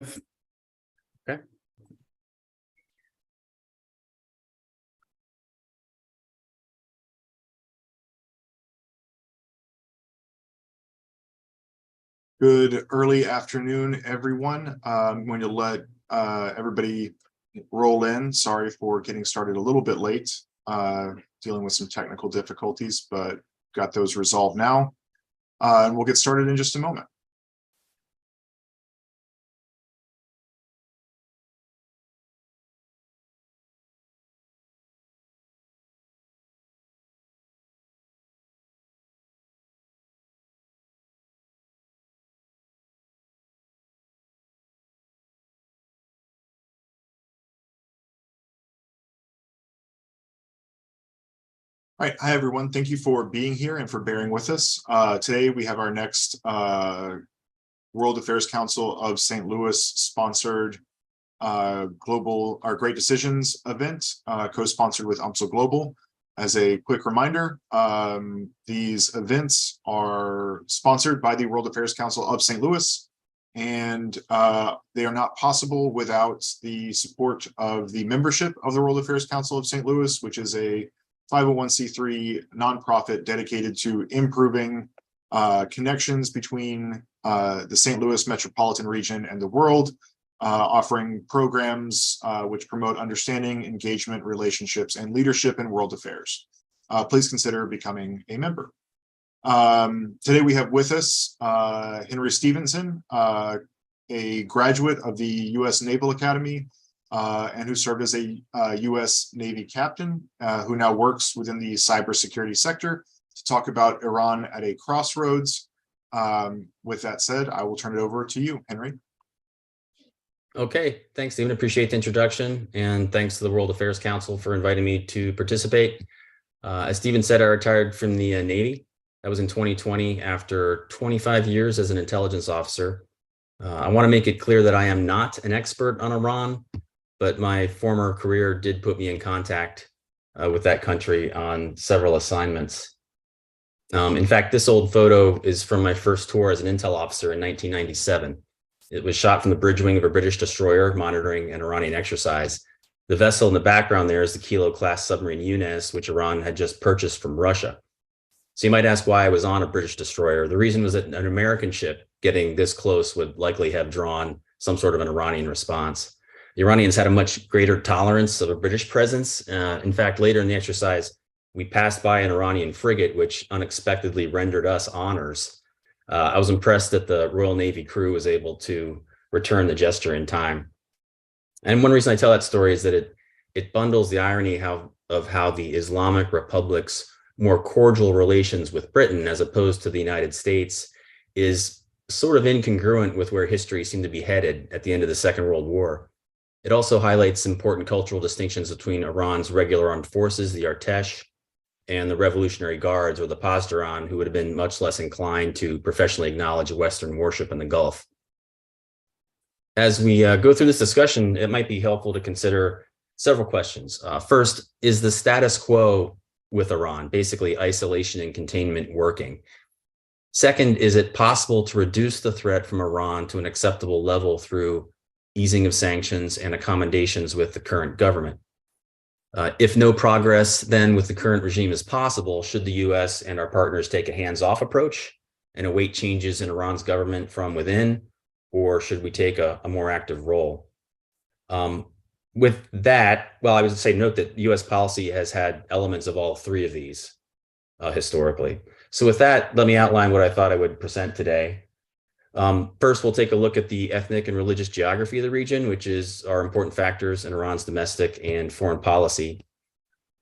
Okay. Good early afternoon, everyone. I'm going to let everybody roll in. Sorry for getting started a little bit late, dealing with some technical difficulties, but got those resolved now. And we'll get started in just a moment. All right, hi everyone. Thank you for being here and for bearing with us. Today we have our next World Affairs Council of St. Louis sponsored our Great Decisions event, co-sponsored with UMSL Global. As a quick reminder, these events are sponsored by the World Affairs Council of St. Louis, and they are not possible without the support of the membership of the World Affairs Council of St. Louis, which is a 501c3 nonprofit dedicated to improving connections between the St. Louis metropolitan region and the world, offering programs which promote understanding, engagement, relationships, and leadership in world affairs. Please consider becoming a member. Today we have with us Henry Stevenson, a graduate of the U.S. Naval Academy, and who served as a U.S. Navy captain, who now works within the cybersecurity sector to talk about Iran at a crossroads. With that said, I will turn it over to you, Henry. Okay, thanks, Stephen. Appreciate the introduction, and thanks to the World Affairs Council for inviting me to participate. As Stephen said, I retired from the Navy. That was in 2020 after 25 years as an intelligence officer. I want to make it clear that I am not an expert on Iran, but my former career did put me in contact with that country on several assignments. In fact, this old photo is from my first tour as an intel officer in 1997. It was shot from the bridge wing of a British destroyer monitoring an Iranian exercise. The vessel in the background there is the Kilo-class submarine Yunus, which Iran had just purchased from Russia. So you might ask why I was on a British destroyer. The reason was that an American ship getting this close would likely have drawn some sort of an Iranian response. The Iranians had a much greater tolerance of a British presence. In fact, later in the exercise, we passed by an Iranian frigate, which unexpectedly rendered us honors. I was impressed that the Royal Navy crew was able to return the gesture in time. And one reason I tell that story is that it bundles the irony of how the Islamic Republic's more cordial relations with Britain, as opposed to the United States, is sort of incongruent with where history seemed to be headed at the end of the Second World War. It also highlights important cultural distinctions between Iran's regular armed forces, the Artesh, and the Revolutionary Guards, or the Pasdaran, who would have been much less inclined to professionally acknowledge Western warship in the Gulf. As we go through this discussion, it might be helpful to consider several questions. First, is the status quo with Iran, basically isolation and containment, working? Second, is it possible to reduce the threat from Iran to an acceptable level through easing of sanctions and accommodations with the current government? If no progress then with the current regime is possible, should the U.S. and our partners take a hands-off approach and await changes in Iran's government from within, or should we take a more active role? With that, well, I would say note that U.S. policy has had elements of all three of these historically. So with that, let me outline what I thought I would present today. First, we'll take a look at the ethnic and religious geography of the region, which are important factors in Iran's domestic and foreign policy.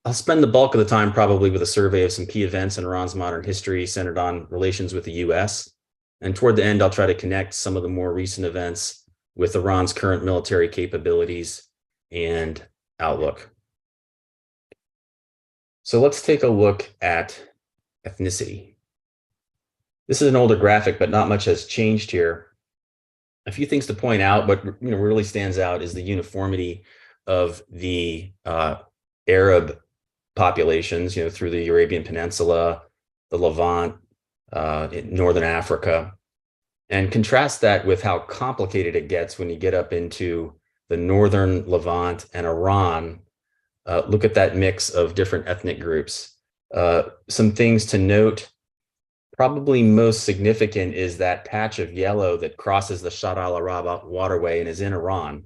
I'll spend the bulk of the time probably with a survey of some key events in Iran's modern history centered on relations with the US. And toward the end, I'll try to connect some of the more recent events with Iran's current military capabilities and outlook. So let's take a look at ethnicity. This is an older graphic, but not much has changed here. A few things to point out. What really stands out is the uniformity of the Arab populations, through the Arabian Peninsula, the Levant, in Northern Africa. And contrast that with how complicated it gets when you get up into the northern Levant and Iran. Look at that mix of different ethnic groups. Some things to note, probably most significant is that patch of yellow that crosses the Shatt al-Arab waterway and is in Iran.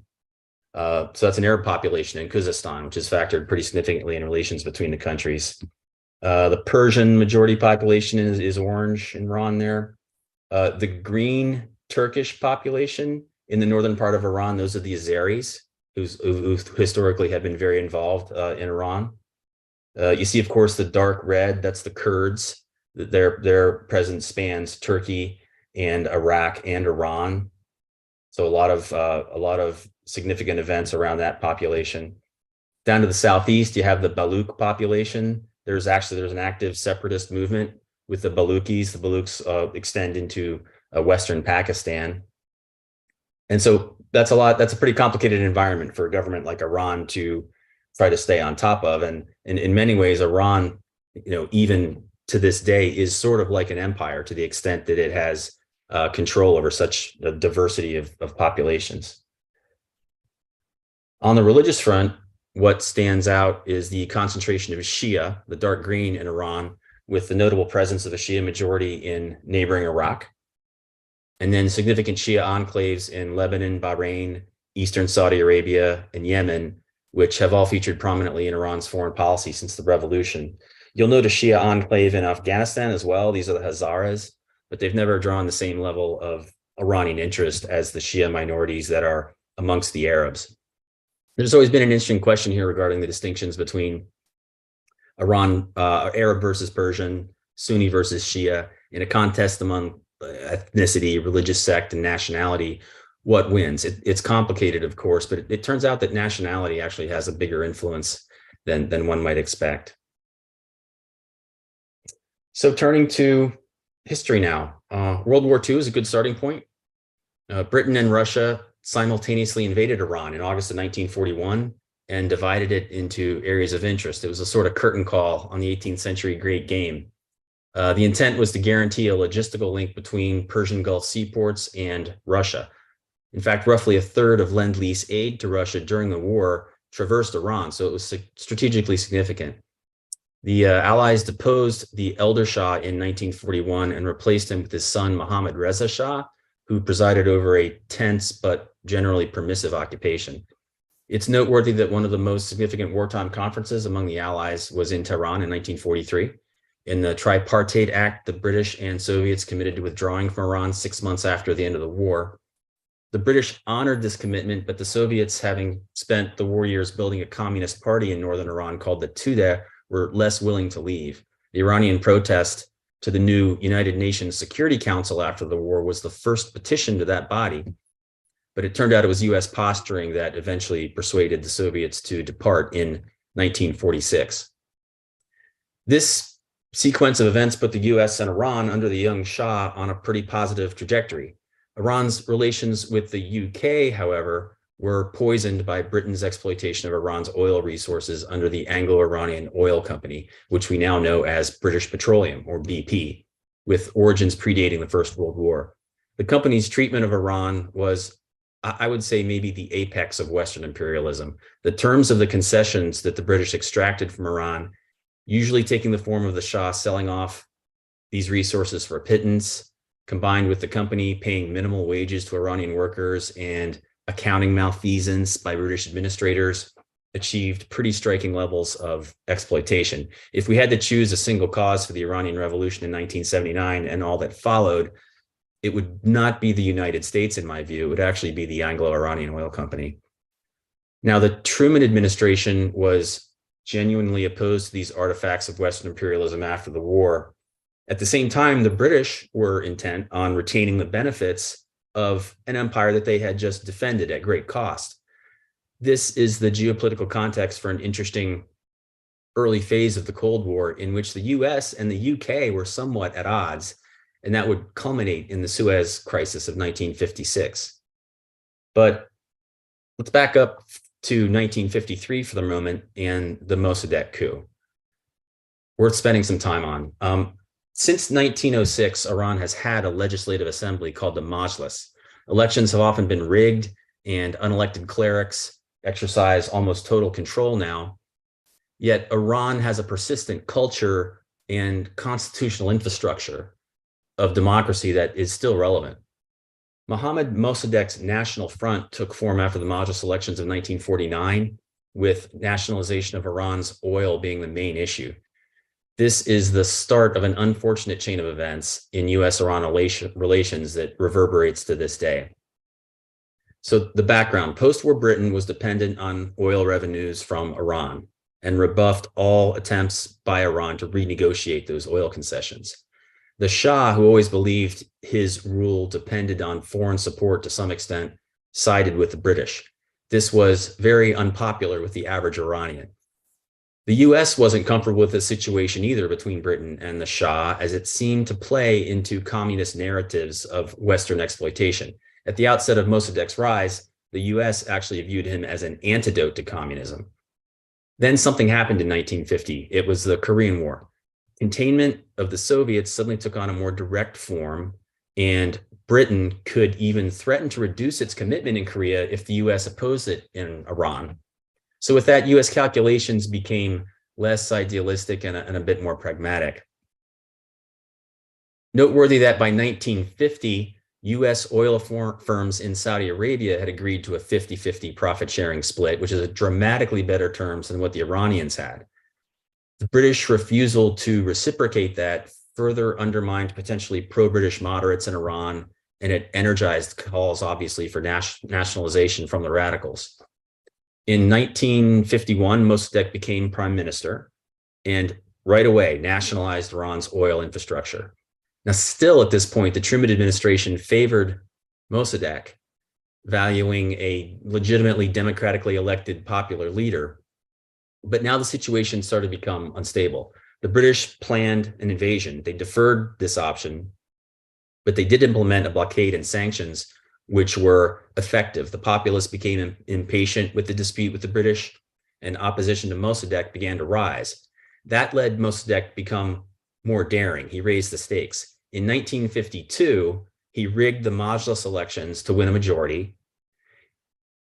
So that's an Arab population in Khuzestan, which is factored pretty significantly in relations between the countries. The Persian majority population is orange in Iran there. The green Turkish population in the northern part of Iran, those are the Azeris, who historically have been very involved in Iran. You see, of course, the dark red, that's the Kurds. Their presence spans Turkey and Iraq and Iran. So a lot of significant events around that population. Down to the southeast, you have the Baluch population. There's an active separatist movement with the Baluchis. The Baluchs extend into Western Pakistan. And so that's a pretty complicated environment for a government like Iran to try to stay on top of. And in many ways, Iran, even to this day, is sort of like an empire to the extent that it has control over such a diversity of populations. On the religious front, what stands out is the concentration of Shia, the dark green in Iran, with the notable presence of a Shia majority in neighboring Iraq, and then significant Shia enclaves in Lebanon, Bahrain, Eastern Saudi Arabia, and Yemen, which have all featured prominently in Iran's foreign policy since the revolution. You'll note a Shia enclave in Afghanistan as well. These are the Hazaras, but they've never drawn the same level of Iranian interest as the Shia minorities that are amongst the Arabs. There's always been an interesting question here regarding the distinctions between Iran, Arab versus Persian, Sunni versus Shia, in a contest among ethnicity, religious sect, and nationality. What wins? It's complicated, of course, but it turns out that nationality actually has a bigger influence than one might expect. So turning to history now, World War II is a good starting point. Britain and Russia simultaneously invaded Iran in August of 1941 and divided it into areas of interest. It was a sort of curtain call on the 18th century Great Game. The intent was to guarantee a logistical link between Persian Gulf seaports and Russia. In fact, roughly a third of Lend-Lease aid to Russia during the war traversed Iran, so it was strategically significant. The Allies deposed the elder Shah in 1941 and replaced him with his son, Mohammad Reza Shah, who presided over a tense but generally permissive occupation. It's noteworthy that one of the most significant wartime conferences among the Allies was in Tehran in 1943. In the Tripartite Act, the British and Soviets committed to withdrawing from Iran 6 months after the end of the war. The British honored this commitment, but the Soviets, having spent the war years building a communist party in northern Iran called the Tudeh, were less willing to leave. The Iranian protest to the new United Nations Security Council after the war was the first petition to that body, but it turned out it was US posturing that eventually persuaded the Soviets to depart in 1946. This sequence of events put the US and Iran under the young Shah on a pretty positive trajectory. Iran's relations with the UK, however, were poisoned by Britain's exploitation of Iran's oil resources under the Anglo-Iranian Oil Company, which we now know as British Petroleum, or BP, with origins predating the First World War. The company's treatment of Iran was, I would say, maybe the apex of Western imperialism. The terms of the concessions that the British extracted from Iran, usually taking the form of the Shah selling off these resources for a pittance, combined with the company paying minimal wages to Iranian workers and accounting malfeasance by British administrators, achieved pretty striking levels of exploitation. If we had to choose a single cause for the Iranian Revolution in 1979 and all that followed, it would not be the United States, in my view. It would actually be the Anglo-Iranian Oil Company. Now, the Truman administration was genuinely opposed to these artifacts of Western imperialism after the war. At the same time, the British were intent on retaining the benefits of an empire that they had just defended at great cost. This is the geopolitical context for an interesting early phase of the Cold War in which the US and the UK were somewhat at odds, and that would culminate in the Suez Crisis of 1956. But let's back up to 1953 for the moment and the Mossadegh coup. Worth spending some time on. Since 1906, Iran has had a legislative assembly called the Majlis. Elections have often been rigged, and unelected clerics exercise almost total control now. Yet Iran has a persistent culture and constitutional infrastructure of democracy that is still relevant. Mohammad Mossadegh's National Front took form after the Majlis elections of 1949, with nationalization of Iran's oil being the main issue. This is the start of an unfortunate chain of events in US-Iran relations that reverberates to this day. So the background: post-war Britain was dependent on oil revenues from Iran and rebuffed all attempts by Iran to renegotiate those oil concessions. The Shah, who always believed his rule depended on foreign support to some extent, sided with the British. This was very unpopular with the average Iranian. The US wasn't comfortable with the situation either between Britain and the Shah, as it seemed to play into communist narratives of Western exploitation. At the outset of Mossadegh's rise, the US actually viewed him as an antidote to communism. Then something happened in 1950. It was the Korean War. Containment of the Soviets suddenly took on a more direct form, and Britain could even threaten to reduce its commitment in Korea if the US opposed it in Iran. So with that, US calculations became less idealistic and a bit more pragmatic. Noteworthy that by 1950, US oil firms in Saudi Arabia had agreed to a 50-50 profit-sharing split, which is a dramatically better terms than what the Iranians had. The British refusal to reciprocate that further undermined potentially pro-British moderates in Iran, and it energized calls, obviously, for nationalization from the radicals. In 1951, Mossadegh became prime minister and right away nationalized Iran's oil infrastructure. Now, still at this point, the Truman administration favored Mossadegh, valuing a legitimately democratically elected popular leader. But now the situation started to become unstable. The British planned an invasion. They deferred this option, but they did implement a blockade and sanctions, which were effective. The populace became impatient with the dispute with the British, and opposition to Mossadegh began to rise. That led Mossadegh to become more daring. He raised the stakes. In 1952, he rigged the Majlis elections to win a majority,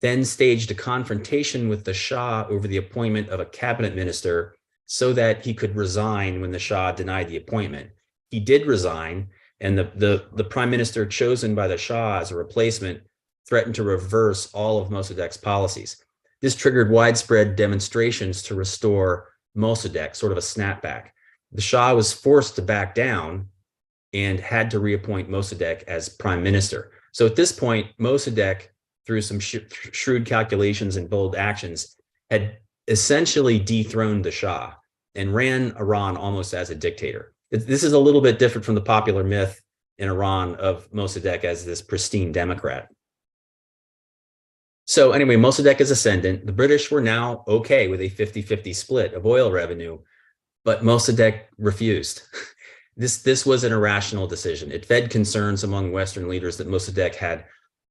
then staged a confrontation with the Shah over the appointment of a cabinet minister so that he could resign when the Shah denied the appointment. He did resign, and the prime minister chosen by the Shah as a replacement threatened to reverse all of Mossadegh's policies. This triggered widespread demonstrations to restore Mossadegh, sort of a snapback. The Shah was forced to back down and had to reappoint Mossadegh as prime minister. So at this point, Mossadegh, through some shrewd calculations and bold actions, had essentially dethroned the Shah and ran Iran almost as a dictator. This is a little bit different from the popular myth in Iran of Mossadegh as this pristine Democrat. So anyway, Mossadegh is ascendant. The British were now okay with a 50-50 split of oil revenue, but Mossadegh refused. This was an irrational decision. It fed concerns among Western leaders that Mossadegh had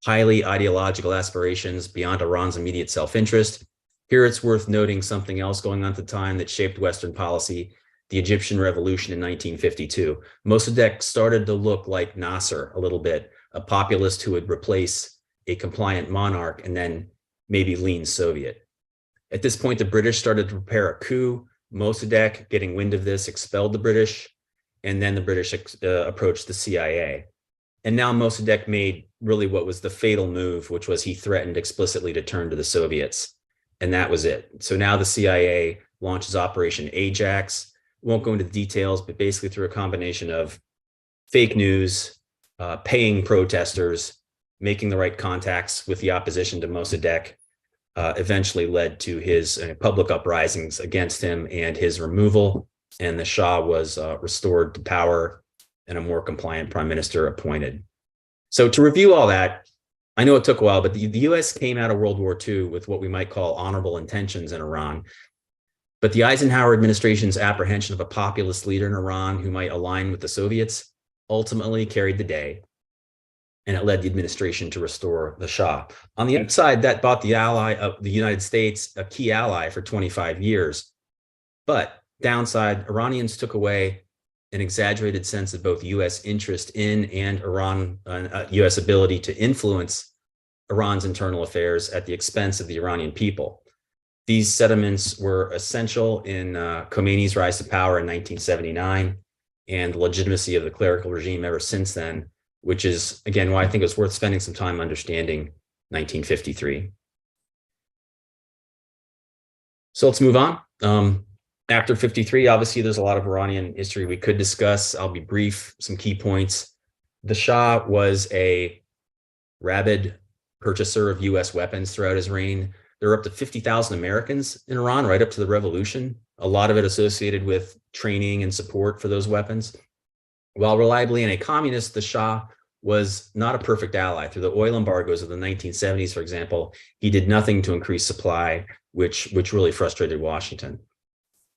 highly ideological aspirations beyond Iran's immediate self-interest. Here it's worth noting something else going on at the time that shaped Western policy: the Egyptian Revolution in 1952. Mossadegh started to look like Nasser a little bit, a populist who would replace a compliant monarch and then maybe lean Soviet. At this point, the British started to prepare a coup. Mossadegh, getting wind of this, expelled the British, and then the British approached the CIA. And now Mossadegh made really what was the fatal move, which was he threatened explicitly to turn to the Soviets. And that was it. So now the CIA launches Operation Ajax. Won't go into the details, but basically through a combination of fake news, paying protesters, making the right contacts with the opposition to Mossadegh, eventually led to his public uprisings against him and his removal. And the Shah was restored to power and a more compliant prime minister appointed. So to review all that, I know it took a while, but the US came out of World War II with what we might call honorable intentions in Iran. But the Eisenhower administration's apprehension of a populist leader in Iran who might align with the Soviets ultimately carried the day, and it led the administration to restore the Shah. On the upside, that bought the ally of the United States, a key ally for 25 years. But downside, Iranians took away an exaggerated sense of both U.S. interest in and U.S. ability to influence Iran's internal affairs at the expense of the Iranian people. These sentiments were essential in Khomeini's rise to power in 1979 and the legitimacy of the clerical regime ever since then, which is, again, why I think it's worth spending some time understanding 1953. So let's move on. After 53, obviously, there's a lot of Iranian history we could discuss. I'll be brief, some key points. The Shah was a rabid purchaser of U.S. weapons throughout his reign. There were up to 50,000 Americans in Iran right up to the revolution, a lot of it associated with training and support for those weapons. While reliably a communist, the Shah was not a perfect ally. Through the oil embargoes of the 1970s, for example, he did nothing to increase supply, which really frustrated Washington.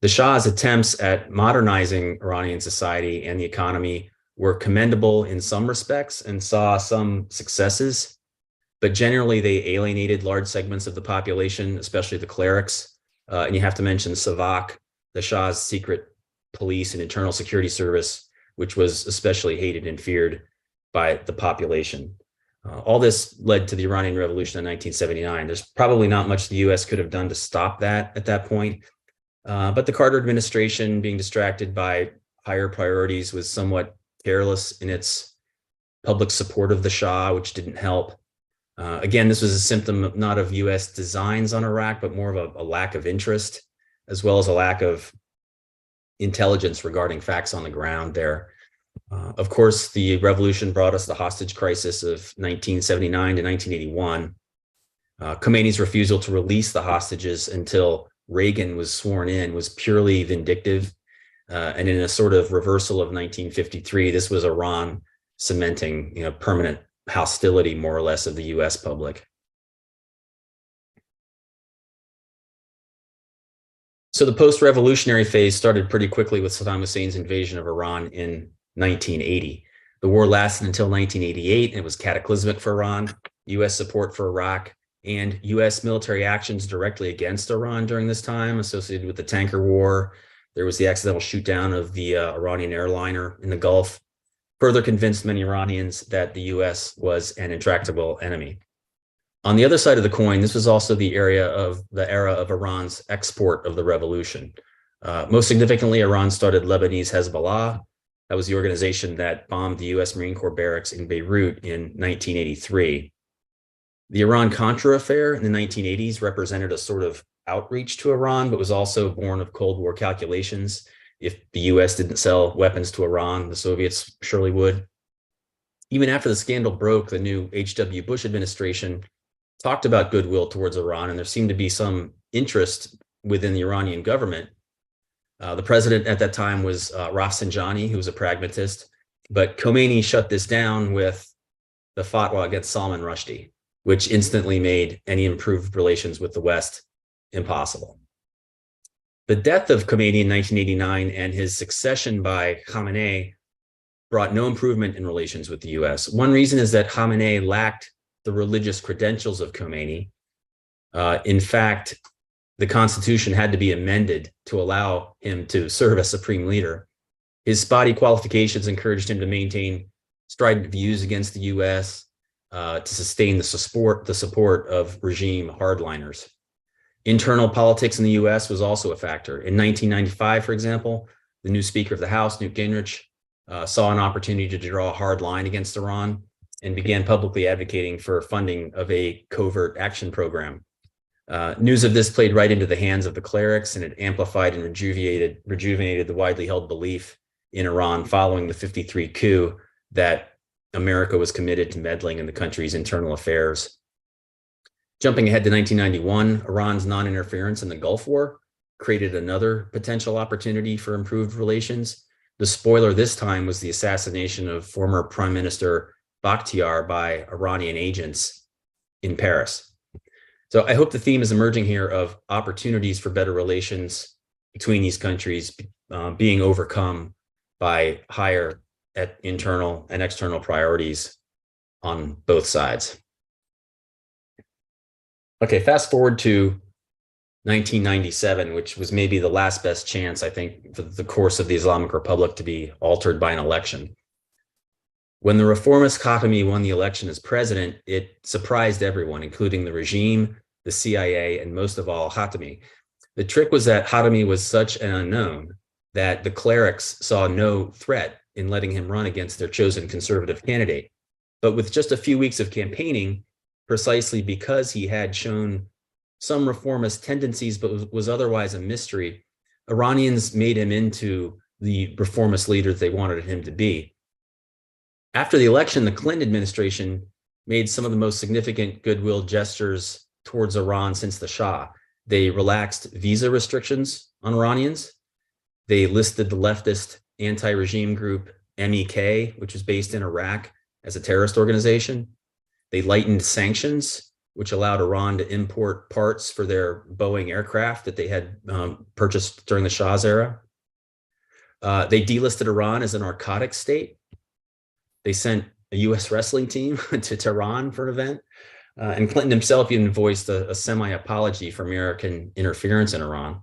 The Shah's attempts at modernizing Iranian society and the economy were commendable in some respects and saw some successes, but generally they alienated large segments of the population, especially the clerics. And you have to mention Savak, the Shah's secret police and internal security service, which was especially hated and feared by the population. All this led to the Iranian Revolution in 1979. There's probably not much the US could have done to stop that at that point. But the Carter administration, being distracted by higher priorities, was somewhat careless in its public support of the Shah, which didn't help. Again, this was a symptom not of US designs on Iraq, but more of a lack of interest, as well as a lack of intelligence regarding facts on the ground there. Of course, the revolution brought us the hostage crisis of 1979 to 1981. Khomeini's refusal to release the hostages until Reagan was sworn in was purely vindictive. And in a sort of reversal of 1953, this was Iran cementing, permanent hostility, more or less, of the US public. So the post-revolutionary phase started pretty quickly with Saddam Hussein's invasion of Iran in 1980. The war lasted until 1988, and it was cataclysmic for Iran. US support for Iraq and US military actions directly against Iran during this time, associated with the tanker war. There was the accidental shoot down of the Iranian airliner in the Gulf, further convinced many Iranians that the US was an intractable enemy. On the other side of the coin, this was also the era of Iran's export of the revolution. Most significantly, Iran started Lebanese Hezbollah. That was the organization that bombed the US Marine Corps barracks in Beirut in 1983. The Iran-Contra affair in the 1980s represented a sort of outreach to Iran, but was also born of Cold War calculations. If the US didn't sell weapons to Iran, the Soviets surely would. Even after the scandal broke, the new H.W. Bush administration talked about goodwill towards Iran, and there seemed to be some interest within the Iranian government. The president at that time was Rafsanjani, who was a pragmatist, but Khomeini shut this down with the fatwa against Salman Rushdie, which instantly made any improved relations with the West impossible. The death of Khomeini in 1989 and his succession by Khamenei brought no improvement in relations with the US. One reason is that Khamenei lacked the religious credentials of Khomeini. In fact, the Constitution had to be amended to allow him to serve as supreme leader. His spotty qualifications encouraged him to maintain strident views against the US, to sustain the support of regime hardliners. Internal politics in the US was also a factor. In 1995, for example, the new Speaker of the House, Newt Gingrich, saw an opportunity to draw a hard line against Iran and began publicly advocating for funding of a covert action program. News of this played right into the hands of the clerics, and it amplified and rejuvenated the widely held belief in Iran following the 53 coup that America was committed to meddling in the country's internal affairs. Jumping ahead to 1991, Iran's non-interference in the Gulf War created another potential opportunity for improved relations. The spoiler this time was the assassination of former Prime Minister Bakhtiar by Iranian agents in Paris. So I hope the theme is emerging here of opportunities for better relations between these countries being overcome by higher internal and external priorities on both sides. Okay, fast forward to 1997, which was maybe the last best chance, I think, for the course of the Islamic Republic to be altered by an election. When the reformist Khatami won the election as president, it surprised everyone, including the regime, the CIA, and most of all, Khatami. The trick was that Khatami was such an unknown that the clerics saw no threat in letting him run against their chosen conservative candidate. But with just a few weeks of campaigning, precisely because he had shown some reformist tendencies, but was otherwise a mystery, Iranians made him into the reformist leader they wanted him to be. After the election, the Clinton administration made some of the most significant goodwill gestures towards Iran since the Shah. They relaxed visa restrictions on Iranians. They listed the leftist anti-regime group MEK, which was based in Iraq, as a terrorist organization. They lightened sanctions, which allowed Iran to import parts for their Boeing aircraft that they had purchased during the Shah's era. They delisted Iran as a narcotics state. They sent a US wrestling team to Tehran for an event. And Clinton himself even voiced a semi-apology for American interference in Iran.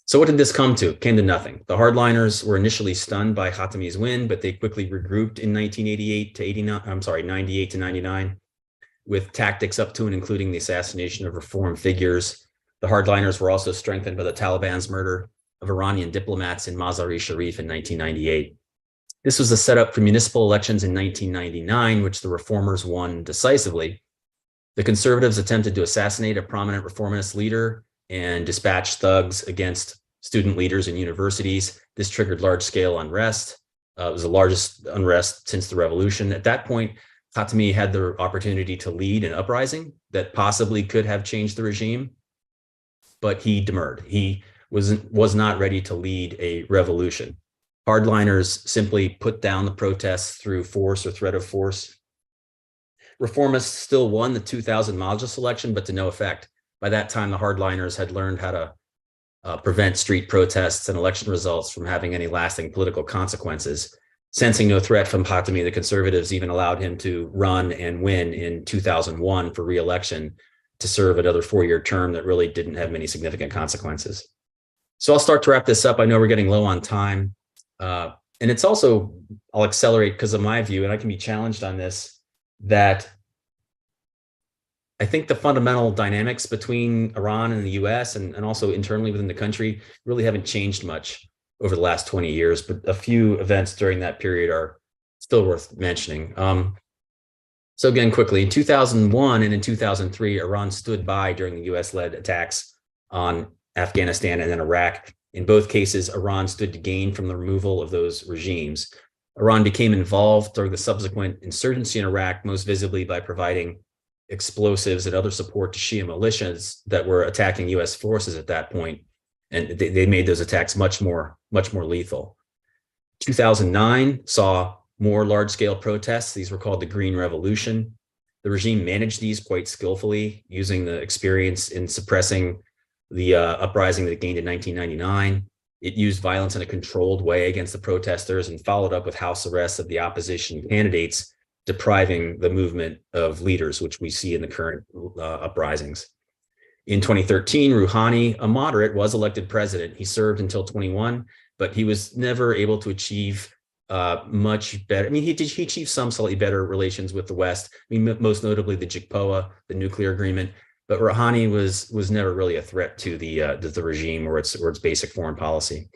So what did this come to? It came to nothing. The hardliners were initially stunned by Khatami's win, but they quickly regrouped in 98 to 99, with tactics up to and including the assassination of reform figures. The hardliners were also strengthened by the Taliban's murder of Iranian diplomats in Mazar-e Sharif in 1998. This was a setup for municipal elections in 1999, which the reformers won decisively. The conservatives attempted to assassinate a prominent reformist leader and dispatch thugs against student leaders in universities. This triggered large-scale unrest. It was the largest unrest since the revolution. At that point, Khatami had the opportunity to lead an uprising that possibly could have changed the regime, but he demurred. He was not ready to lead a revolution. Hardliners simply put down the protests through force or threat of force. Reformists still won the 2000 Majlis election, but to no effect. By that time, the hardliners had learned how to prevent street protests and election results from having any lasting political consequences. Sensing no threat from Khatami, the conservatives even allowed him to run and win in 2001 for re-election to serve another 4-year term that really didn't have many significant consequences. So I'll start to wrap this up. I know we're getting low on time. And it's also, I'll accelerate because of my view, and I can be challenged on this, that I think the fundamental dynamics between Iran and the US and also internally within the country really haven't changed much over the last 20 years, but a few events during that period are still worth mentioning. So again, quickly, in 2001 and in 2003, Iran stood by during the US-led attacks on Afghanistan and then Iraq. In both cases, Iran stood to gain from the removal of those regimes. Iran became involved during the subsequent insurgency in Iraq, most visibly by providing explosives and other support to Shia militias that were attacking US forces at that point. And they made those attacks much more lethal. 2009 saw more large-scale protests. These were called the Green Revolution. The regime managed these quite skillfully, using the experience in suppressing the uprising that it gained in 1999. It used violence in a controlled way against the protesters and followed up with house arrests of the opposition candidates, depriving the movement of leaders, which we see in the current uprisings. In 2013, Rouhani, a moderate, was elected president. He served until 21, but he was never able to achieve much better. I mean, he achieved some slightly better relations with the West. I mean, most notably the JCPOA, the nuclear agreement. But Rouhani was never really a threat to the regime or its basic foreign policy.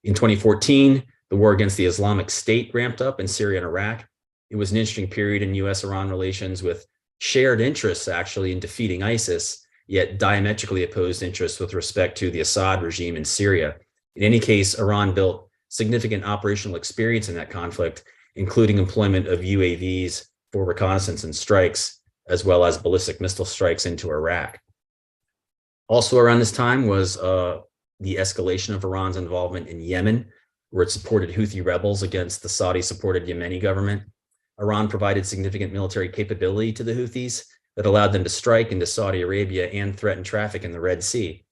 In 2014, the war against the Islamic State ramped up in Syria and Iraq. It was an interesting period in US-Iran relations with shared interests actually in defeating ISIS, yet diametrically opposed interests with respect to the Assad regime in Syria. In any case, Iran built significant operational experience in that conflict, including employment of UAVs for reconnaissance and strikes, as well as ballistic missile strikes into Iraq. Also around this time was the escalation of Iran's involvement in Yemen, where it supported Houthi rebels against the Saudi-supported Yemeni government. Iran provided significant military capability to the Houthis that allowed them to strike into Saudi Arabia and threaten traffic in the Red Sea.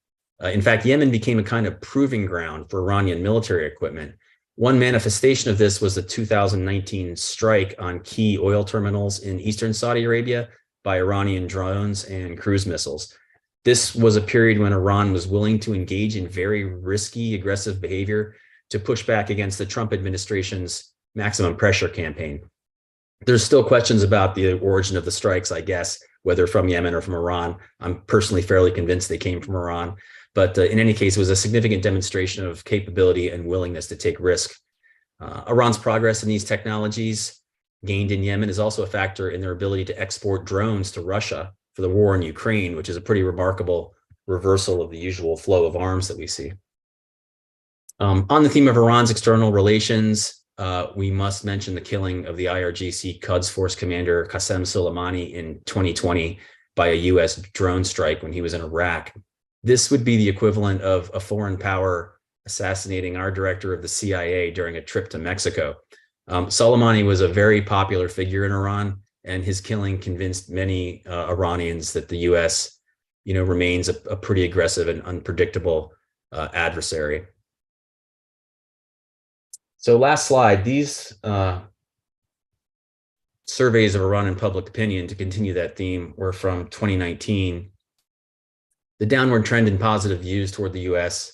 In fact, Yemen became a kind of proving ground for Iranian military equipment. One manifestation of this was the 2019 strike on key oil terminals in eastern Saudi Arabia by Iranian drones and cruise missiles. This was a period when Iran was willing to engage in very risky, aggressive behavior to push back against the Trump administration's maximum pressure campaign. There's still questions about the origin of the strikes, I guess, whether from Yemen or from Iran. I'm personally fairly convinced they came from Iran. But in any case, it was a significant demonstration of capability and willingness to take risk. Iran's progress in these technologies gained in Yemen is also a factor in their ability to export drones to Russia for the war in Ukraine, which is a pretty remarkable reversal of the usual flow of arms that we see. On the theme of Iran's external relations, we must mention the killing of the IRGC Quds Force commander Qasem Soleimani in 2020 by a US drone strike when he was in Iraq. This would be the equivalent of a foreign power assassinating our director of the CIA during a trip to Mexico. Soleimani was a very popular figure in Iran, and his killing convinced many Iranians that the US, remains a pretty aggressive and unpredictable adversary. So last slide, these surveys of Iranian public opinion, to continue that theme, were from 2019. The downward trend in positive views toward the US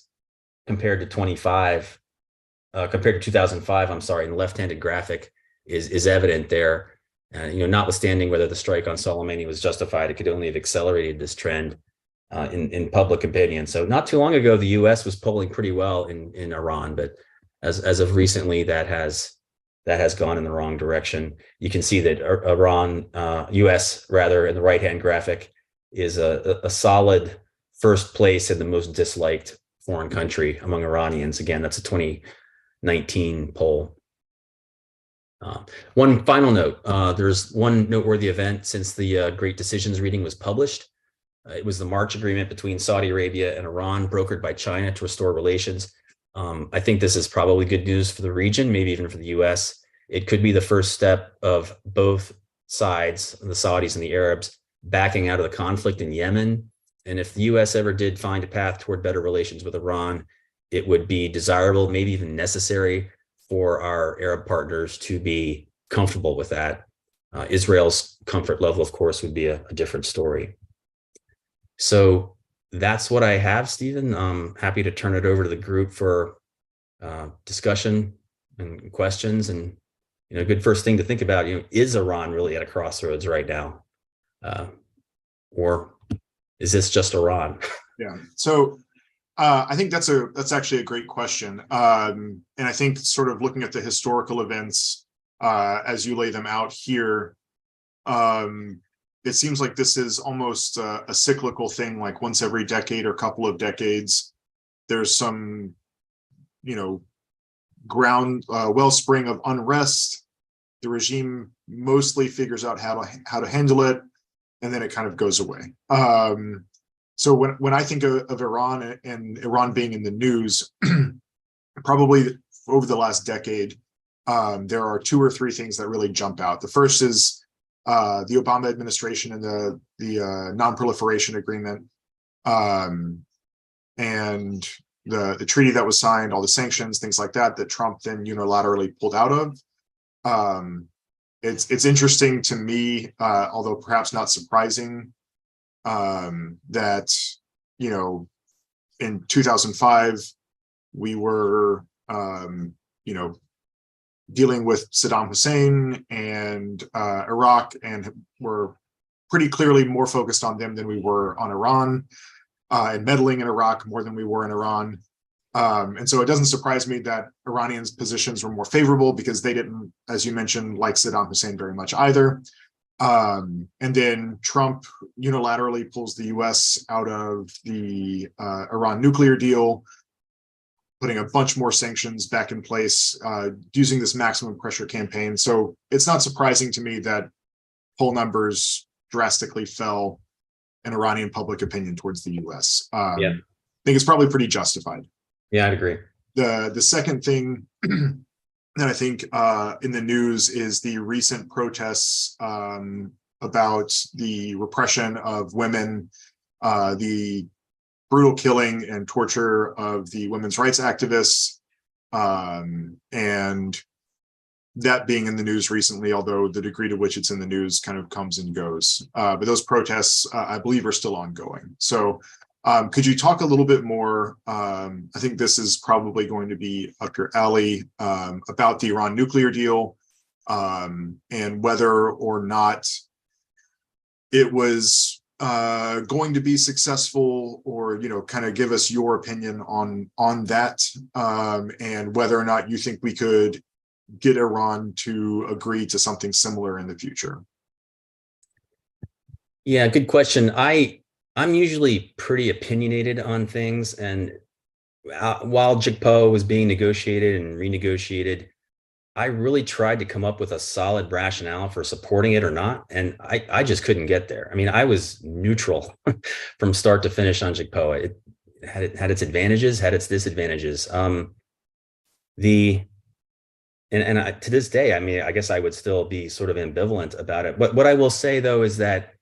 compared to 2005, I'm sorry, in the left-handed graphic is evident there. Notwithstanding whether the strike on Soleimani was justified, it could only have accelerated this trend in public opinion. So not too long ago, the US was polling pretty well in Iran, but as of recently, that has gone in the wrong direction. You can see that US rather, in the right-hand graphic, is a solid first place in the most disliked foreign country among Iranians. Again, that's a 2019 poll. One final note, there's one noteworthy event since the Great Decisions reading was published. It was the March agreement between Saudi Arabia and Iran, brokered by China to restore relations. I think this is probably good news for the region, maybe even for the US. It could be the first step of both sides, the Saudis and the Arabs, backing out of the conflict in Yemen. And if the US ever did find a path toward better relations with Iran, it would be desirable, maybe even necessary, for our Arab partners to be comfortable with that. Israel's comfort level, of course, would be a different story. So that's what I have, Stephen. I'm happy to turn it over to the group for discussion and questions. And a good first thing to think about, is Iran really at a crossroads right now? Or is this just Iran? Yeah. So I think that's actually a great question. And I think sort of looking at the historical events as you lay them out here, it seems like this is almost a cyclical thing, like once every decade or couple of decades, there's some, wellspring of unrest. The regime mostly figures out how to handle it, and then it kind of goes away. So when I think of Iran and Iran being in the news, probably over the last decade, there are two or three things that really jump out. The first is the Obama administration and the non-proliferation agreement, and the treaty that was signed, all the sanctions, things like that Trump then unilaterally pulled out of. It's interesting to me, although perhaps not surprising, that in 2005 we were dealing with Saddam Hussein and Iraq, and were pretty clearly more focused on them than we were on Iran, and meddling in Iraq more than we were in Iran. And so it doesn't surprise me that Iranians' positions were more favorable, because they didn't, as you mentioned, like Saddam Hussein very much either. And then Trump unilaterally pulls the US out of the Iran nuclear deal, putting a bunch more sanctions back in place, using this maximum pressure campaign. So it's not surprising to me that poll numbers drastically fell in Iranian public opinion towards the US. Yeah. I think it's probably pretty justified. Yeah, I'd agree. The second thing that I think in the news is the recent protests about the repression of women, the brutal killing and torture of the women's rights activists, and that being in the news recently, although the degree to which it's in the news kind of comes and goes. But those protests, I believe, are still ongoing. So could you talk a little bit more? I think this is probably going to be up your alley, about the Iran nuclear deal, and whether or not it was going to be successful, or, you know, kind of give us your opinion on that, and whether or not you think we could get Iran to agree to something similar in the future. Yeah, good question. I'm usually pretty opinionated on things, and while JCPOA was being negotiated and renegotiated, I really tried to come up with a solid rationale for supporting it or not, and I just couldn't get there. I mean, I was neutral from start to finish on JCPOA. It had its advantages, had its disadvantages. To this day, I mean, I guess I would still be sort of ambivalent about it. But what I will say, though, is that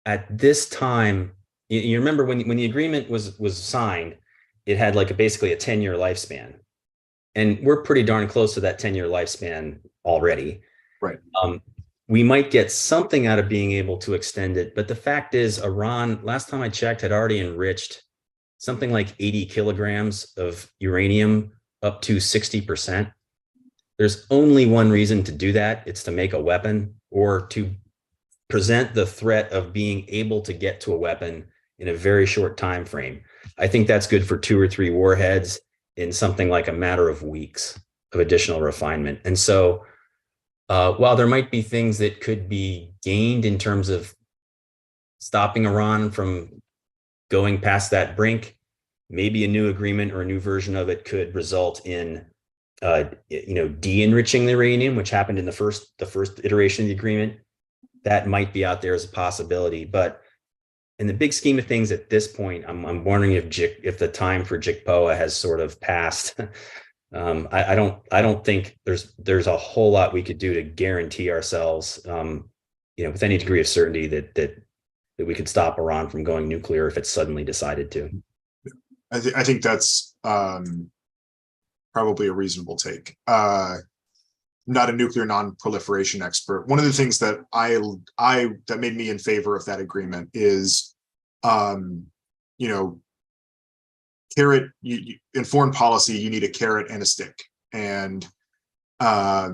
at this time, you remember when the agreement was signed, it had like basically a 10-year lifespan. And we're pretty darn close to that 10-year lifespan already. Right. We might get something out of being able to extend it. But the fact is, Iran, last time I checked, had already enriched something like 80 kilograms of uranium up to 60%. There's only one reason to do that. It's to make a weapon, or to present the threat of being able to get to a weapon in a very short time frame. I think that's good for 2 or 3 warheads in something like a matter of weeks of additional refinement. And so while there might be things that could be gained in terms of stopping Iran from going past that brink, maybe a new agreement or a new version of it could result in de-enriching the uranium, which happened in the first iteration of the agreement. That might be out there as a possibility. But in the big scheme of things at this point, I'm wondering if the time for JCPOA has sort of passed. I don't think there's a whole lot we could do to guarantee ourselves, with any degree of certainty that we could stop Iran from going nuclear if it suddenly decided to. I think that's probably a reasonable take. Not a nuclear non-proliferation expert. One of the things that that made me in favor of that agreement is, carrot. In foreign policy, you need a carrot and a stick, and a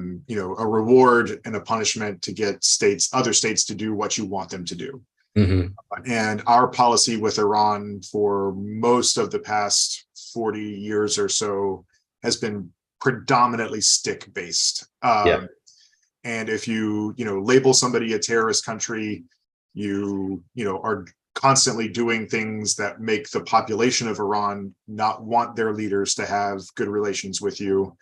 reward and a punishment to get other states to do what you want them to do. Mm-hmm. And our policy with Iran for most of the past 40 years or so has been predominantly stick-based. And if you label somebody a terrorist country, you are constantly doing things that make the population of Iran not want their leaders to have good relations with you,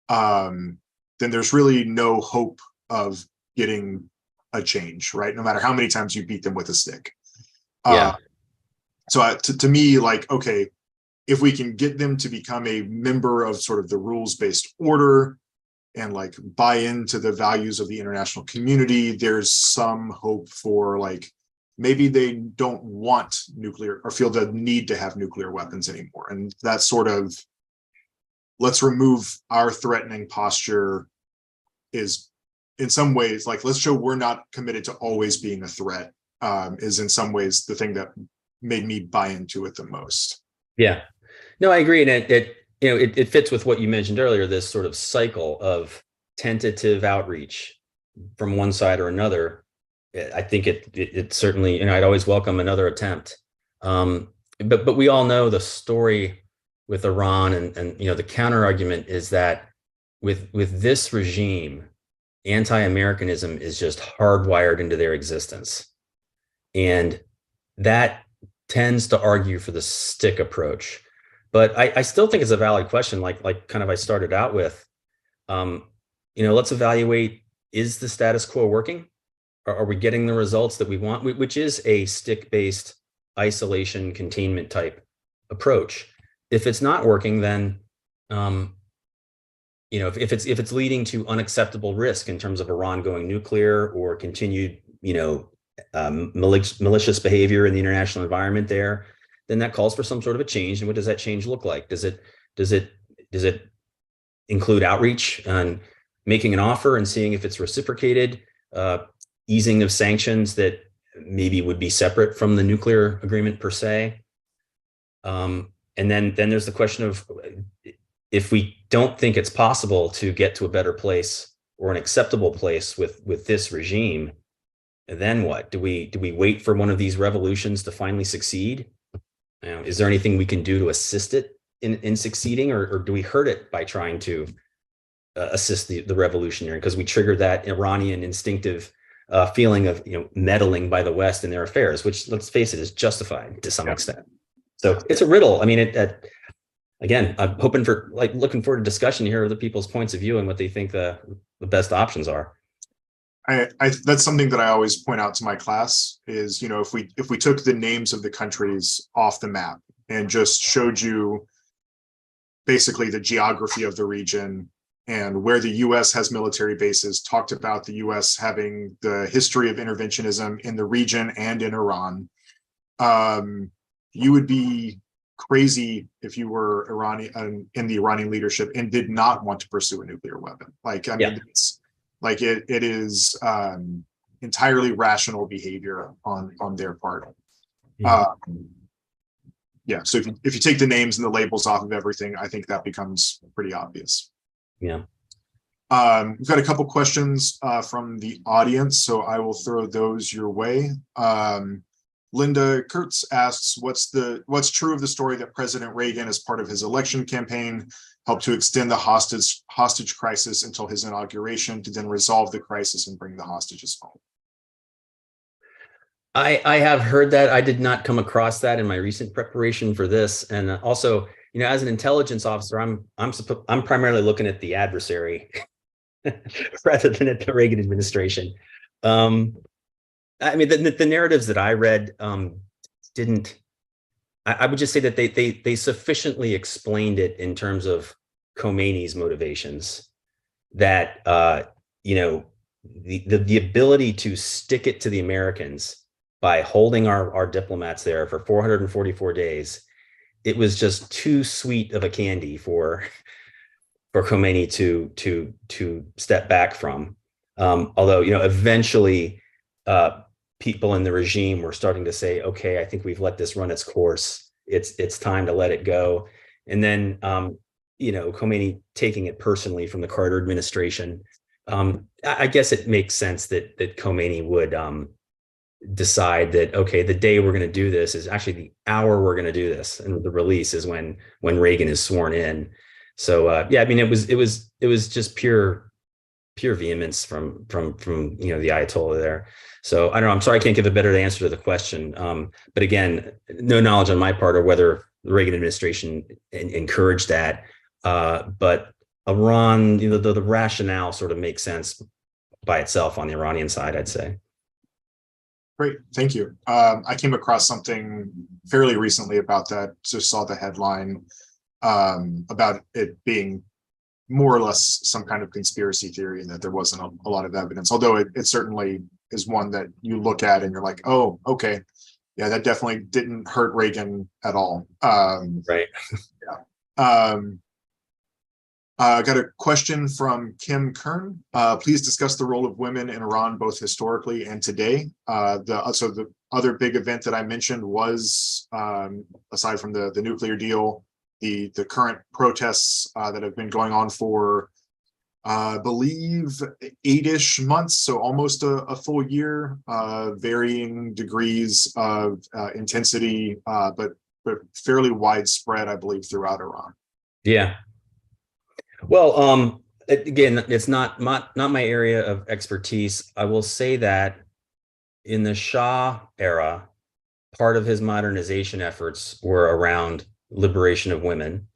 then there's really no hope of getting a change, right? No matter how many times you beat them with a stick. So to me, like, okay, if we can get them to become a member of sort of the rules-based order and like buy into the values of the international community, there's some hope for, like, maybe they don't want nuclear or feel the need to have nuclear weapons anymore. And that sort of, let's remove our threatening posture, is in some ways, like, let's show we're not committed to always being a threat, is in some ways the thing that made me buy into it the most. Yeah, no, I agree. And it fits with what you mentioned earlier, this sort of cycle of tentative outreach from one side or another. I think it certainly, I'd always welcome another attempt. But we all know the story with Iran, and the counter argument is that with this regime, anti-Americanism is just hardwired into their existence. And that tends to argue for the stick approach. But I still think it's a valid question, like kind of I started out with. Let's evaluate, is the status quo working? Are we getting the results that we want, which is a stick-based isolation containment type approach? If it's not working, then if it's leading to unacceptable risk in terms of Iran going nuclear or continued malicious behavior in the international environment there, then that calls for some sort of a change. And what does that change look like? Does it include outreach? And making an offer and seeing if it's reciprocated, easing of sanctions that maybe would be separate from the nuclear agreement per se. And then there's the question of, if we don't think it's possible to get to a better place or an acceptable place with this regime, then what? Do we wait for one of these revolutions to finally succeed? Is there anything we can do to assist it in succeeding, or do we hurt it by trying to assist the revolutionary, because we triggered that Iranian instinctive feeling of meddling by the West in their affairs, which, let's face it, is justified to some extent. So it's a riddle. I mean, again, I'm looking forward to discussion here of the people's points of view and what they think the best options are. That's something that I always point out to my class is, if we took the names of the countries off the map and just showed you basically the geography of the region and where the US has military bases, talked about the US having the history of interventionism in the region and in Iran, you would be crazy if you were Iranian in the Iranian leadership and did not want to pursue a nuclear weapon. It is entirely rational behavior on their part. So if you take the names and the labels off of everything, I think that becomes pretty obvious. Yeah. We've got a couple questions from the audience, so I will throw those your way. Linda Kurtz asks, what's true of the story that President Reagan, as part of his election campaign, helped to extend the hostage crisis until his inauguration to then resolve the crisis and bring the hostages home? I have heard that. I did not come across that in my recent preparation for this. And also, as an intelligence officer, I'm primarily looking at the adversary rather than at the Reagan administration. I mean, the narratives that I read didn't. I would just say that they sufficiently explained it in terms of Khomeini's motivations. That the ability to stick it to the Americans by holding our diplomats there for 444 days, it was just too sweet of a candy for Khomeini to step back from. Although eventually people in the regime were starting to say, okay, I think we've let this run its course. It's time to let it go. And then Khomeini taking it personally from the Carter administration. I guess it makes sense that Khomeini would decide that, okay, the day we're going to do this is actually the hour we're going to do this, and the release is when Reagan is sworn in. So I mean, it was just pure vehemence from the Ayatollah there. So I don't know. I'm sorry I can't give a better answer to the question. But again, no knowledge on my part of whether the Reagan administration encouraged that. But Iran, the rationale sort of makes sense by itself on the Iranian side, I'd say. Great, thank you. I came across something fairly recently about that. Just saw the headline about it being more or less some kind of conspiracy theory and that there wasn't a lot of evidence, although it certainly is one that you look at and you're like, oh, okay, yeah, that definitely didn't hurt Reagan at all. Right. Yeah. I got a question from Kim Kern. Please discuss the role of women in Iran, both historically and today. The other big event that I mentioned was, aside from the nuclear deal, the current protests that have been going on for, I believe, 8-ish months, so almost a full year, varying degrees of intensity, but fairly widespread, I believe, throughout Iran. Yeah. Well, again, it's not my area of expertise. I will say that in the Shah era, part of his modernization efforts were around liberation of women,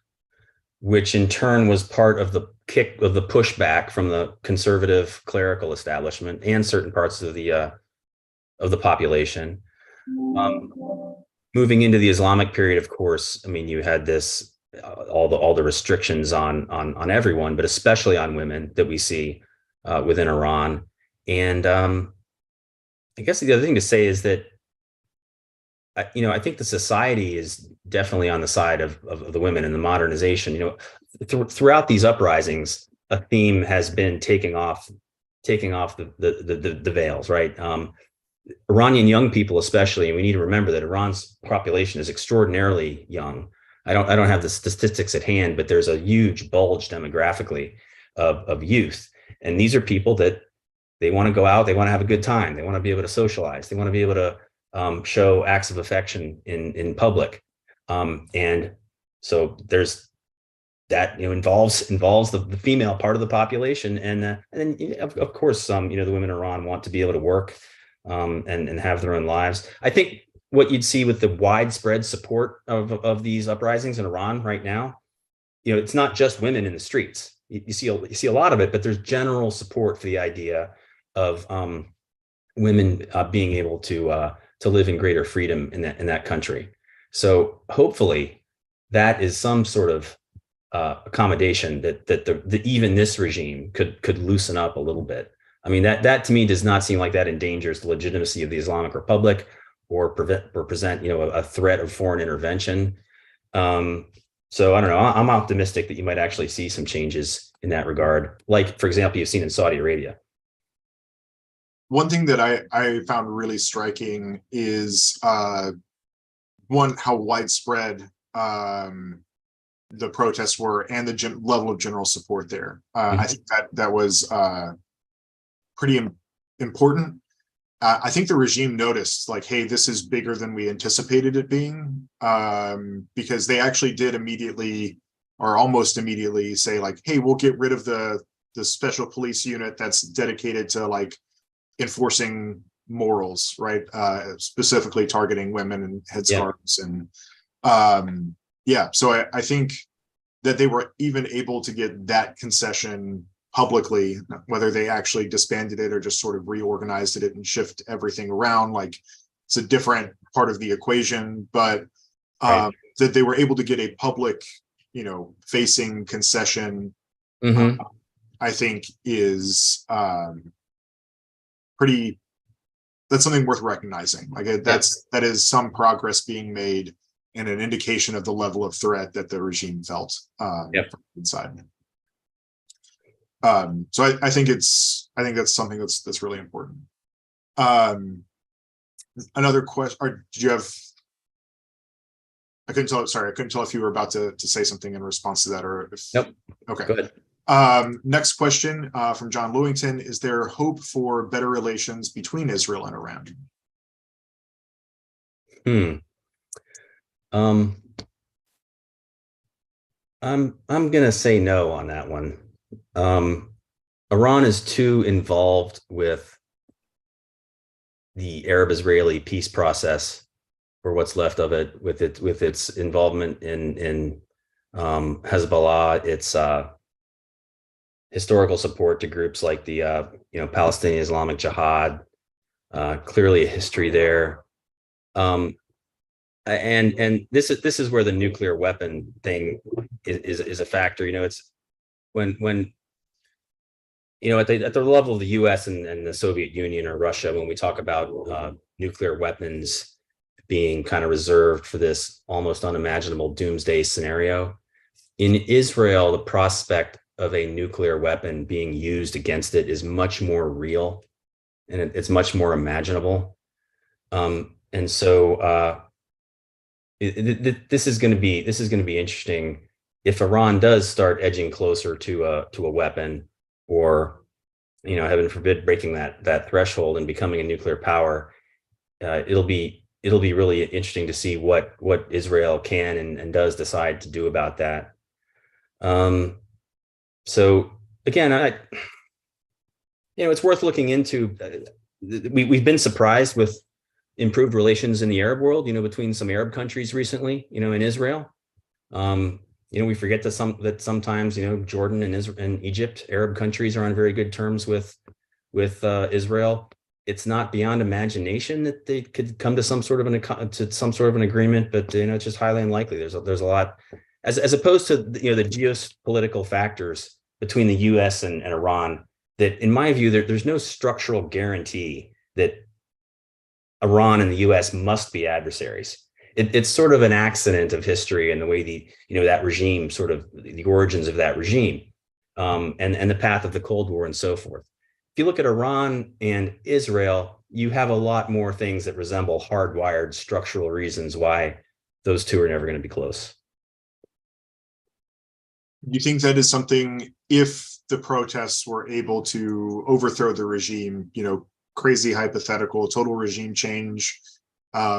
which in turn was part of the pushback from the conservative clerical establishment and certain parts of the population. Moving into the Islamic period, of course, I mean, you had this. All the restrictions on everyone, but especially on women that we see within Iran. And I guess the other thing to say is that I think the society is definitely on the side of the women and the modernization. Throughout these uprisings, a theme has been taking off the veils, right? Iranian young people, especially, and we need to remember that Iran's population is extraordinarily young. I don't have the statistics at hand, but there's a huge bulge demographically of youth, and these are people that they want to go out, they want to have a good time, they want to be able to socialize, they want to be able to show acts of affection in public, and so there's that involves the female part of the population, and then of course the women in Iran want to be able to work and have their own lives. I think what you'd see with the widespread support of these uprisings in Iran right now, it's not just women in the streets. You see a lot of it, but there's general support for the idea of women being able to live in greater freedom in that country. So hopefully that is some sort of accommodation that even this regime could loosen up a little bit. I mean, that to me does not seem like that endangers the legitimacy of the Islamic Republic or present a threat of foreign intervention. So I don't know. I'm optimistic that you might actually see some changes in that regard, like, for example, you've seen in Saudi Arabia. One thing that I found really striking is one, how widespread the protests were and the level of general support there. I think that was pretty important. I think the regime noticed, like, hey, this is bigger than we anticipated it being, because they actually did immediately, or almost immediately, say, like, hey, we'll get rid of the special police unit that's dedicated to, like, enforcing morals, right? Specifically targeting women and headscarves. And yeah, so I think that they were even able to get that concession publicly, whether they actually disbanded it or just sort of reorganized it and shift everything around. Like, it's a different part of the equation, but Right. That they were able to get a public, facing concession, I think is pretty, that's something worth recognizing. Like, that is some progress being made and an indication of the level of threat that the regime felt from inside. So I think that's something that's really important. Another question, or did you have, I couldn't tell if you were about to say something in response to that, or if. Nope. Okay. Go ahead. Next question from John Lewington: is there hope for better relations between Israel and Iran? I'm gonna say no on that one. Iran is too involved with the Arab-Israeli peace process, or what's left of it, with its involvement in Hezbollah, its historical support to groups like the Palestinian Islamic Jihad. Clearly a history there. And this is where the nuclear weapon thing is a factor. It's when at the level of the U.S. and the Soviet Union or Russia, when we talk about nuclear weapons being kind of reserved for this almost unimaginable doomsday scenario, in Israel, the prospect of a nuclear weapon being used against it is much more real, and it's much more imaginable. And so this is going to be interesting if Iran does start edging closer to a weapon, or heaven forbid, breaking that threshold and becoming a nuclear power. It'll be really interesting to see what Israel can and does decide to do about that. So again, it's worth looking into. We've been surprised with improved relations in the Arab world, between some Arab countries recently, in Israel. We forget that sometimes, Jordan and Egypt, Arab countries, are on very good terms with Israel. It's not beyond imagination that they could come to some sort of an agreement, but it's just highly unlikely. There's a lot, as opposed to the geopolitical factors between the U.S. and Iran, that in my view there's no structural guarantee that Iran and the U.S. must be adversaries. It's sort of an accident of history and the way that regime, sort of the origins of that regime. and the path of the Cold War and so forth. If you look at Iran and Israel, you have a lot more things that resemble hardwired structural reasons why those two are never going to be close. Do you think that is something, if the protests were able to overthrow the regime, crazy hypothetical, total regime change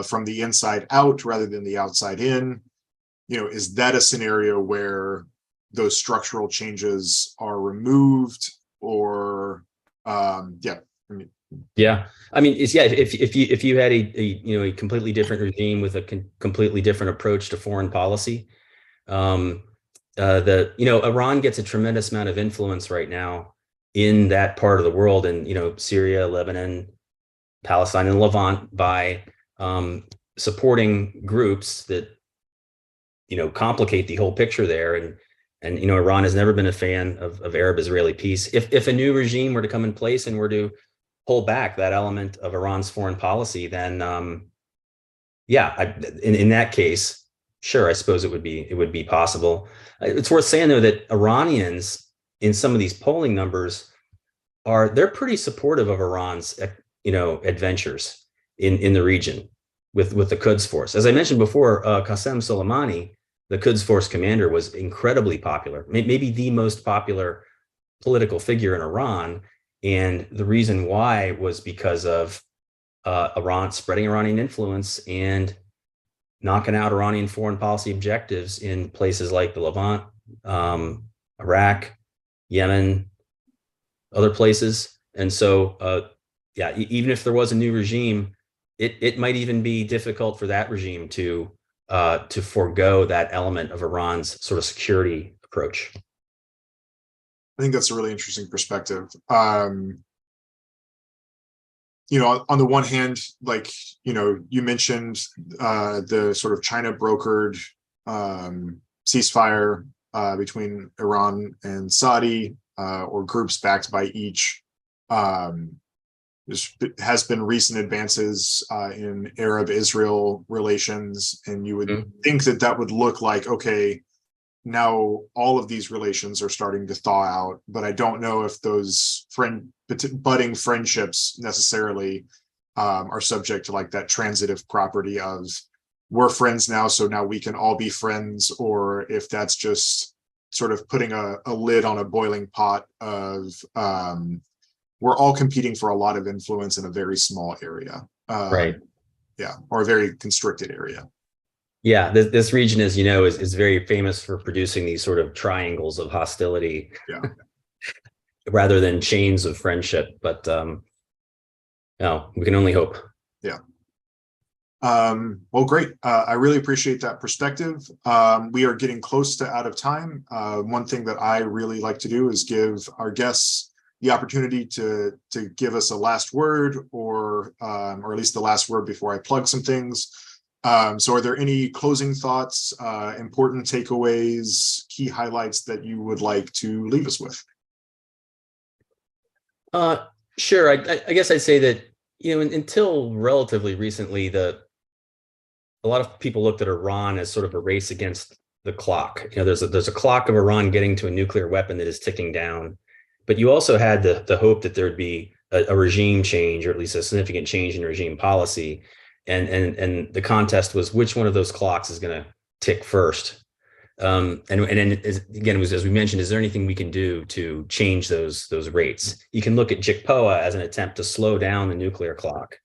from the inside out rather than the outside in, is that a scenario where those structural changes are removed, or if you had a completely different regime with a completely different approach to foreign policy, Iran gets a tremendous amount of influence right now in that part of the world, in Syria, Lebanon, Palestine, and Levant, by supporting groups that complicate the whole picture there. And Iran has never been a fan of Arab-Israeli peace. If a new regime were to come in place and were to pull back that element of Iran's foreign policy, then in that case, sure, I suppose it would be possible. It's worth saying though that Iranians in some of these polling numbers they're pretty supportive of Iran's adventures in the region with the Quds Force. As I mentioned before, Qasem Soleimani, the Quds Force commander, was incredibly popular, maybe the most popular political figure in Iran. And the reason why was because of Iran spreading Iranian influence and knocking out Iranian foreign policy objectives in places like the Levant, Iraq, Yemen, other places. And so, even if there was a new regime, it might even be difficult for that regime to forego that element of Iran's sort of security approach. I think that's a really interesting perspective. On the one hand, you mentioned the sort of China brokered ceasefire between Iran and Saudi, or groups backed by each. There has been recent advances in Arab-Israel relations, and you would think that would look like, okay, now all of these relations are starting to thaw out, but I don't know if those budding friendships necessarily are subject to that transitive property of we're friends now, so now we can all be friends, or if that's just sort of putting a lid on a boiling pot of we're all competing for a lot of influence in a very small area. Right. Yeah, or a very constricted area. Yeah, this region, as you know, is very famous for producing these sort of triangles of hostility, rather than chains of friendship. But no, we can only hope. Yeah. Well, great. I really appreciate that perspective. We are getting close to out of time. One thing that I really like to do is give our guests the opportunity to give us a last word, or at least the last word before I plug some things. So are there any closing thoughts, important takeaways, key highlights that you would like to leave us with? Sure. I guess I'd say that, until relatively recently, a lot of people looked at Iran as sort of a race against the clock. There's a clock of Iran getting to a nuclear weapon that is ticking down. But you also had the hope that there'd be a regime change, or at least a significant change in regime policy. And the contest was which one of those clocks is going to tick first. And again, it was, as we mentioned, is there anything we can do to change those rates? You can look at JICPOA as an attempt to slow down the nuclear clock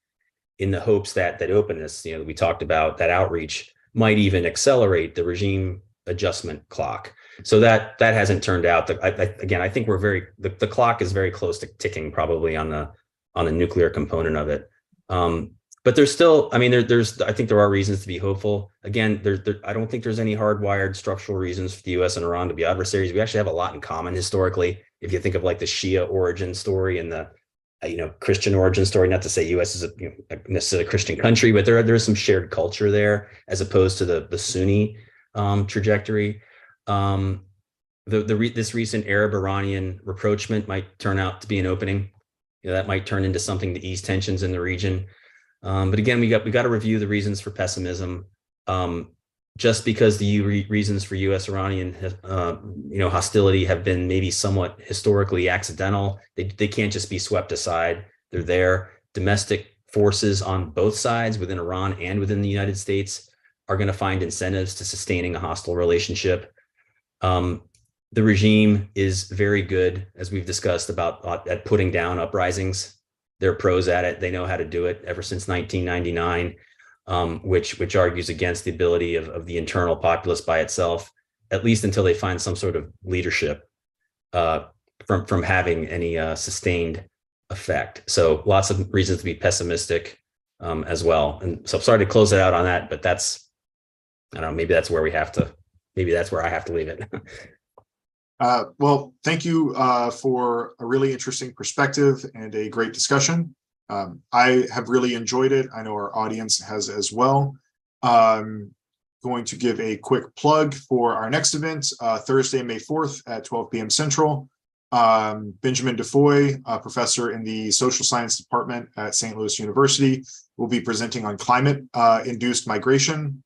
in the hopes that openness, we talked about, that outreach might even accelerate the regime adjustment clock. So that hasn't turned out. I think the clock is very close to ticking, probably on the nuclear component of it. But there's still, I think there are reasons to be hopeful. Again, I don't think there's any hardwired structural reasons for the U.S. and Iran to be adversaries. We actually have a lot in common historically. If you think of the Shia origin story and the Christian origin story, not to say U.S. is necessarily a Christian country, but there's some shared culture there as opposed to the Sunni trajectory. This recent Arab-Iranian rapprochement might turn out to be an opening. That might turn into something to ease tensions in the region. But again, we got to review the reasons for pessimism. just because the reasons for U.S.-Iranian hostility have been maybe somewhat historically accidental, they can't just be swept aside. They're there. Domestic forces on both sides, within Iran and within the United States, are going to find incentives to sustaining a hostile relationship. The regime is very good, as we've discussed, at putting down uprisings. They're pros at it. They know how to do it ever since 1999. Which argues against the ability of the internal populace by itself, at least until they find some sort of leadership from having any sustained effect. So lots of reasons to be pessimistic as well. And so I'm sorry to close it out on that, but that's, I don't know, maybe that's where I have to leave it. Well, thank you for a really interesting perspective and a great discussion. I have really enjoyed it. I know our audience has as well. Going to give a quick plug for our next event, Thursday, May 4th at 12 p.m. Central. Benjamin DeFoy, a professor in the social science department at St. Louis University, will be presenting on climate-induced migration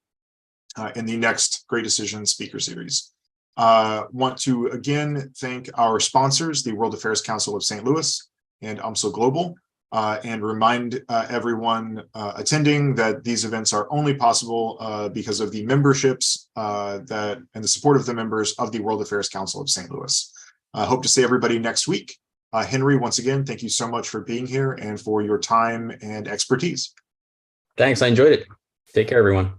in the next Great Decisions speaker series. Want to again thank our sponsors, the World Affairs Council of St. Louis and UMSL Global, and remind everyone attending that these events are only possible because of the memberships and the support of the members of the World Affairs Council of St. Louis. Hope to see everybody next week. Henry, once again, thank you so much for being here and for your time and expertise. Thanks. I enjoyed it. Take care, everyone.